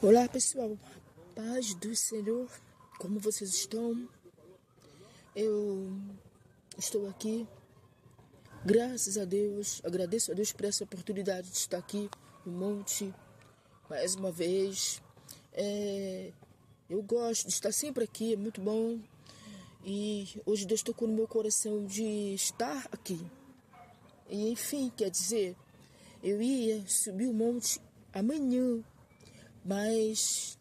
Olá pessoal, paz do Senhor, como vocês estão? Eu estou aqui, graças a Deus, agradeço a Deus por essa oportunidade de estar aqui no monte, mais uma vez. Eu gosto de estar sempre aqui, é muito bom, e hoje Deus tocou no meu coração de estar aqui. E enfim, quer dizer, eu ia subir o monte amanhã, mas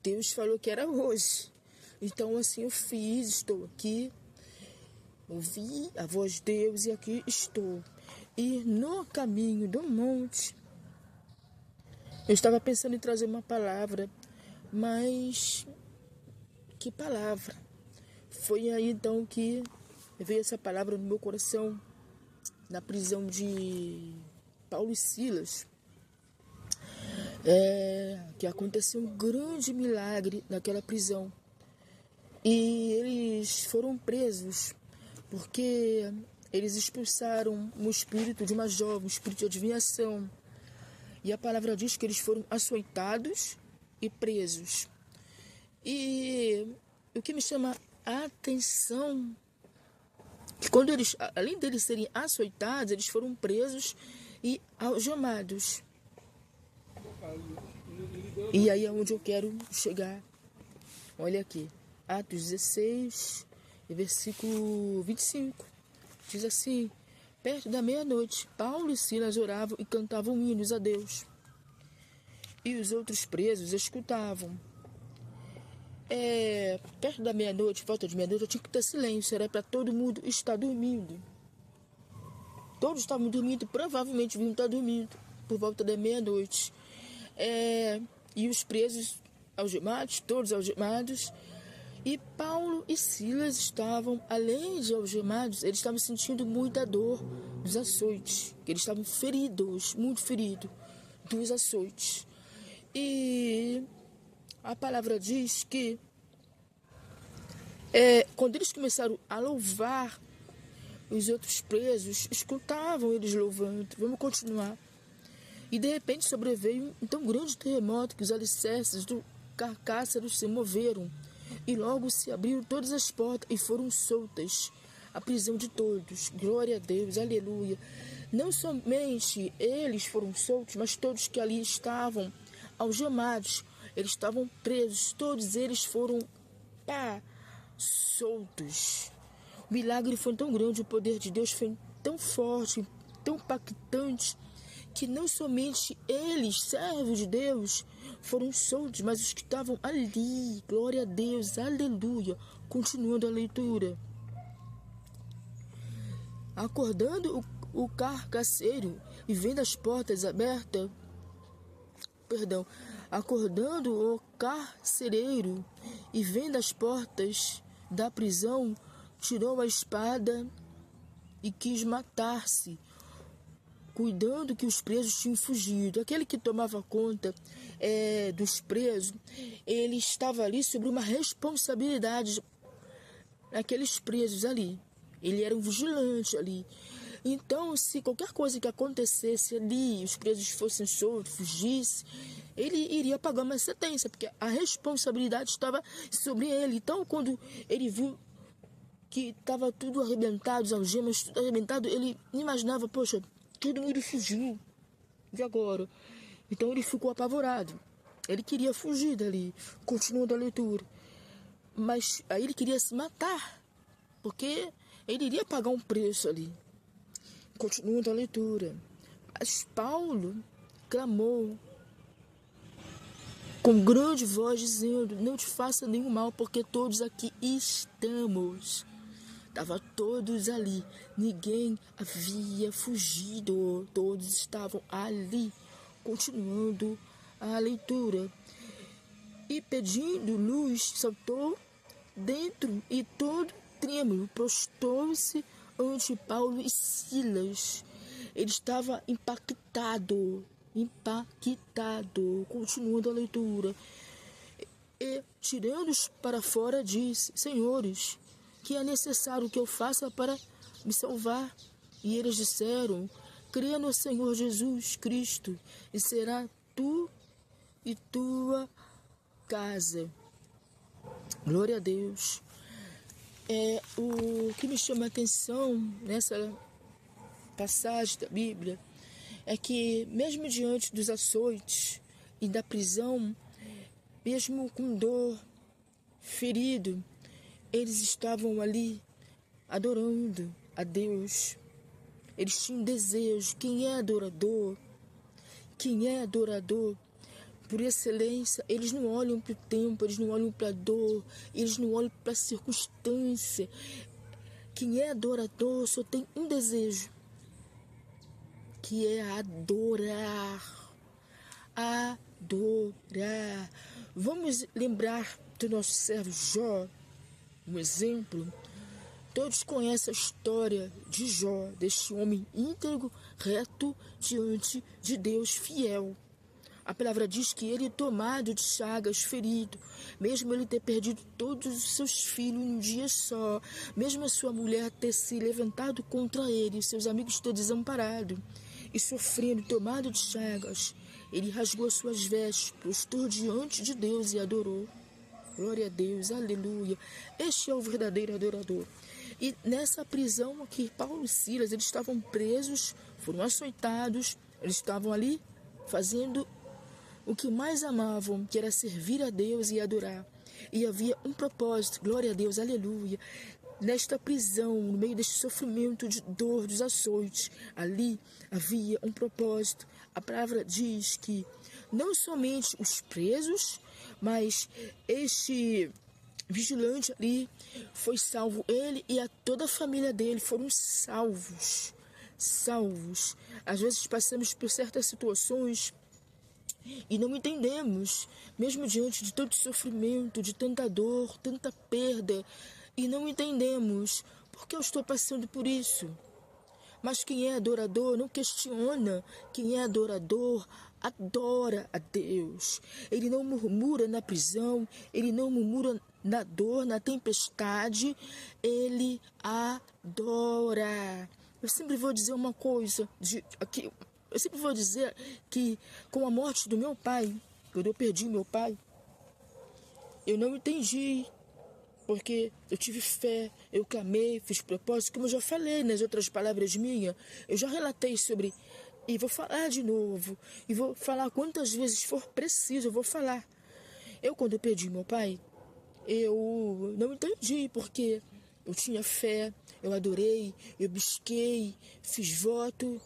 Deus falou que era hoje. Então assim eu fiz, estou aqui, ouvi a voz de Deus e aqui estou. E no caminho do monte, eu estava pensando em trazer uma palavra, mas que palavra? Foi aí então que veio essa palavra no meu coração, na prisão de Paulo e Silas. Que aconteceu um grande milagre naquela prisão. E eles foram presos porque eles expulsaram um espírito de uma jovem, um espírito de adivinhação. E a palavra diz que eles foram açoitados e presos. E o que me chama a atenção que quando eles, além deles serem açoitados, eles foram presos e algemados. E aí é onde eu quero chegar. Olha aqui, Atos 16, versículo 25. Diz assim: perto da meia-noite, Paulo e Silas oravam e cantavam hinos a Deus. E os outros presos escutavam. Perto da meia-noite, volta de meia-noite, eu tinha que ter silêncio. Era para todo mundo estar dormindo. Todos estavam dormindo, provavelmente deviam estar dormindo por volta da meia-noite. E os presos algemados, todos algemados. E Paulo e Silas estavam, além de algemados, eles estavam sentindo muita dor dos açoites. Eles estavam feridos, muito feridos dos açoites. E a palavra diz que quando eles começaram a louvar, os outros presos escutavam eles louvando. Vamos continuar. E de repente sobreveio um tão grande terremoto que os alicerces do carcássero se moveram. E logo se abriram todas as portas e foram soltas a prisão de todos. Glória a Deus, aleluia. Não somente eles foram soltos, mas todos que ali estavam algemados, eles estavam presos, todos eles foram soltos. O milagre foi tão grande, o poder de Deus foi tão forte, tão impactante, que não somente eles, servos de Deus, foram soltos, mas os que estavam ali, glória a Deus, aleluia. Continuando a leitura. Acordando o carcereiro e vendo as portas abertas, acordando o carcereiro e vendo as portas da prisão, tirou a espada e quis matar-se, cuidando que os presos tinham fugido. Aquele que tomava conta dos presos, ele estava ali sobre uma responsabilidade naqueles presos ali. Ele era um vigilante ali. Então, se qualquer coisa que acontecesse ali, os presos fossem soltos, fugissem, ele iria pagar uma sentença, porque a responsabilidade estava sobre ele. Então, quando ele viu que estava tudo arrebentado, as algemas tudo arrebentado, ele imaginava, poxa, todo mundo fugiu. E agora? Então ele ficou apavorado. Ele queria fugir dali, continuando a leitura. Mas aí ele queria se matar, porque ele iria pagar um preço ali. Continuando a leitura. Mas Paulo clamou com grande voz, dizendo: não te faça nenhum mal, porque todos aqui estamos. Estavam todos ali, ninguém havia fugido, todos estavam ali, continuando a leitura. E pedindo luz, saltou dentro e todo trêmulo, prostrou-se ante Paulo e Silas. Ele estava impactado, continuando a leitura. E tirando-os para fora, disse: senhores, que é necessário que eu faça para me salvar? E eles disseram: creia no Senhor Jesus Cristo, e será tu e tua casa. Glória a Deus. O que me chama a atenção nessa passagem da Bíblia é que, mesmo diante dos açoites e da prisão, mesmo com dor, ferido, eles estavam ali adorando a Deus. Eles tinham desejo. Quem é adorador? Quem é adorador? Por excelência, eles não olham para o tempo, eles não olham para a dor, eles não olham para a circunstância. Quem é adorador só tem um desejo, que é adorar. Adorar. Vamos lembrar do nosso servo Jó, um exemplo. Todos conhecem a história de Jó, deste homem íntegro, reto, diante de Deus, fiel. A palavra diz que ele, tomado de chagas, ferido, mesmo ele ter perdido todos os seus filhos em um dia só, mesmo a sua mulher ter se levantado contra ele, seus amigos ter desamparado, e sofrendo, tomado de chagas, ele rasgou suas vestes, prostrou diante de Deus e adorou. Glória a Deus, aleluia. Este é o verdadeiro adorador. E nessa prisão aqui, Paulo e Silas, eles estavam presos, foram açoitados, eles estavam ali fazendo o que mais amavam, que era servir a Deus e adorar. E havia um propósito, glória a Deus, aleluia. Nesta prisão, no meio deste sofrimento de dor, dos açoites, ali havia um propósito. A palavra diz que não somente os presos, mas este vigilante ali foi salvo. Ele e toda a família dele foram salvos. Salvos. Às vezes passamos por certas situações e não entendemos, mesmo diante de tanto sofrimento, de tanta dor, tanta perda, e não entendemos por que eu estou passando por isso. Mas quem é adorador não questiona. Quem é adorador adora a Deus. Ele não murmura na prisão, ele não murmura na dor, na tempestade, ele adora. Eu sempre vou dizer uma coisa, eu sempre vou dizer que com a morte do meu pai, quando eu perdi meu pai, eu não entendi, porque eu tive fé, eu clamei, fiz propósito, como eu já falei nas outras palavras minhas, eu já relatei sobre, e vou falar de novo, e vou falar quantas vezes for preciso, eu vou falar. Eu, quando eu perdi meu pai, eu não entendi, porque eu tinha fé, eu adorei, eu busquei, fiz voto,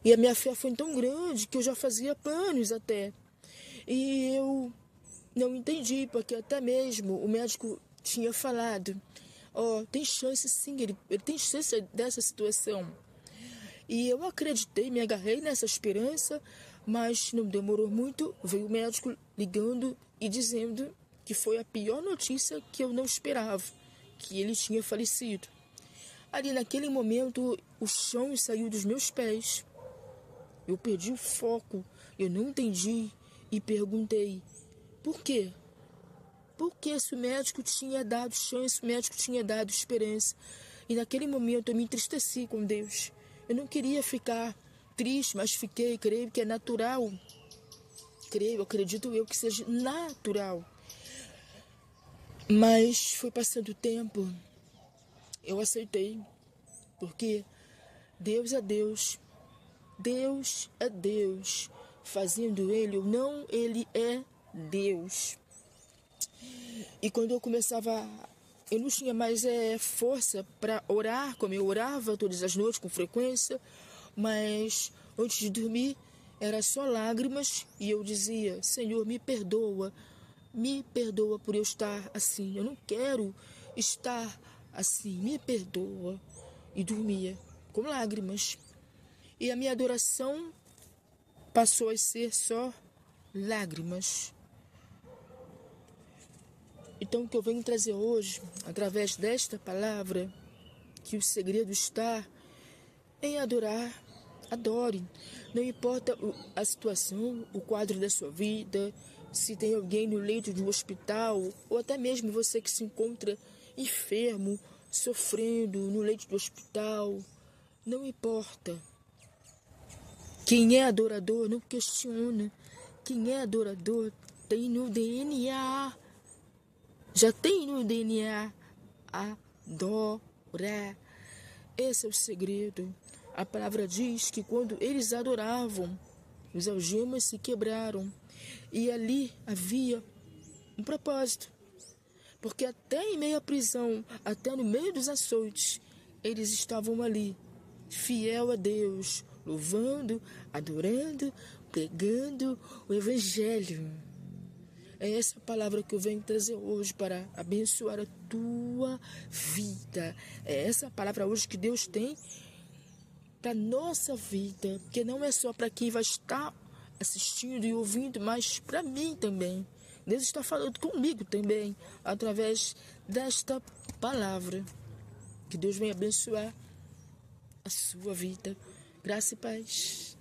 e a minha fé foi tão grande que eu já fazia planos até. E eu não entendi, porque até mesmo o médico tinha falado, tem chance sim, ele tem chance dessa situação. E eu acreditei, me agarrei nessa esperança, mas não demorou muito, veio o médico ligando e dizendo que foi a pior notícia que eu não esperava, que ele tinha falecido. Ali naquele momento, o chão saiu dos meus pés. Eu perdi o foco, eu não entendi e perguntei, por quê? Porque se o médico tinha dado chance, o médico tinha dado esperança. E naquele momento eu me entristeci com Deus. Eu não queria ficar triste, mas fiquei, creio que é natural. Creio, acredito eu que seja natural. Mas foi passando o tempo, eu aceitei, porque Deus é Deus. Deus é Deus, fazendo ele ou não, ele é Deus. E quando eu começava, eu não tinha mais força para orar, como eu orava todas as noites com frequência, mas antes de dormir era só lágrimas e eu dizia, Senhor, me perdoa por eu estar assim, eu não quero estar assim, me perdoa. E dormia com lágrimas. E a minha adoração passou a ser só lágrimas. Então, o que eu venho trazer hoje, através desta palavra, que o segredo está em adorar. Adore. Não importa a situação, o quadro da sua vida, se tem alguém no leito de um hospital, ou até mesmo você que se encontra enfermo, sofrendo no leito do hospital, não importa. Quem é adorador não questiona. Quem é adorador tem no DNA. Já tem no DNA. Adorar. Esse é o segredo. A palavra diz que quando eles adoravam, os algemas se quebraram. E ali havia um propósito. Porque até em meio à prisão, até no meio dos açoites, eles estavam ali, fiel a Deus, louvando, adorando, pregando o Evangelho. É essa palavra que eu venho trazer hoje para abençoar a tua vida. É essa palavra hoje que Deus tem para a nossa vida. Porque não é só para quem vai estar assistindo e ouvindo, mas para mim também. Deus está falando comigo também, através desta palavra. Que Deus venha abençoar a sua vida. Graça e paz.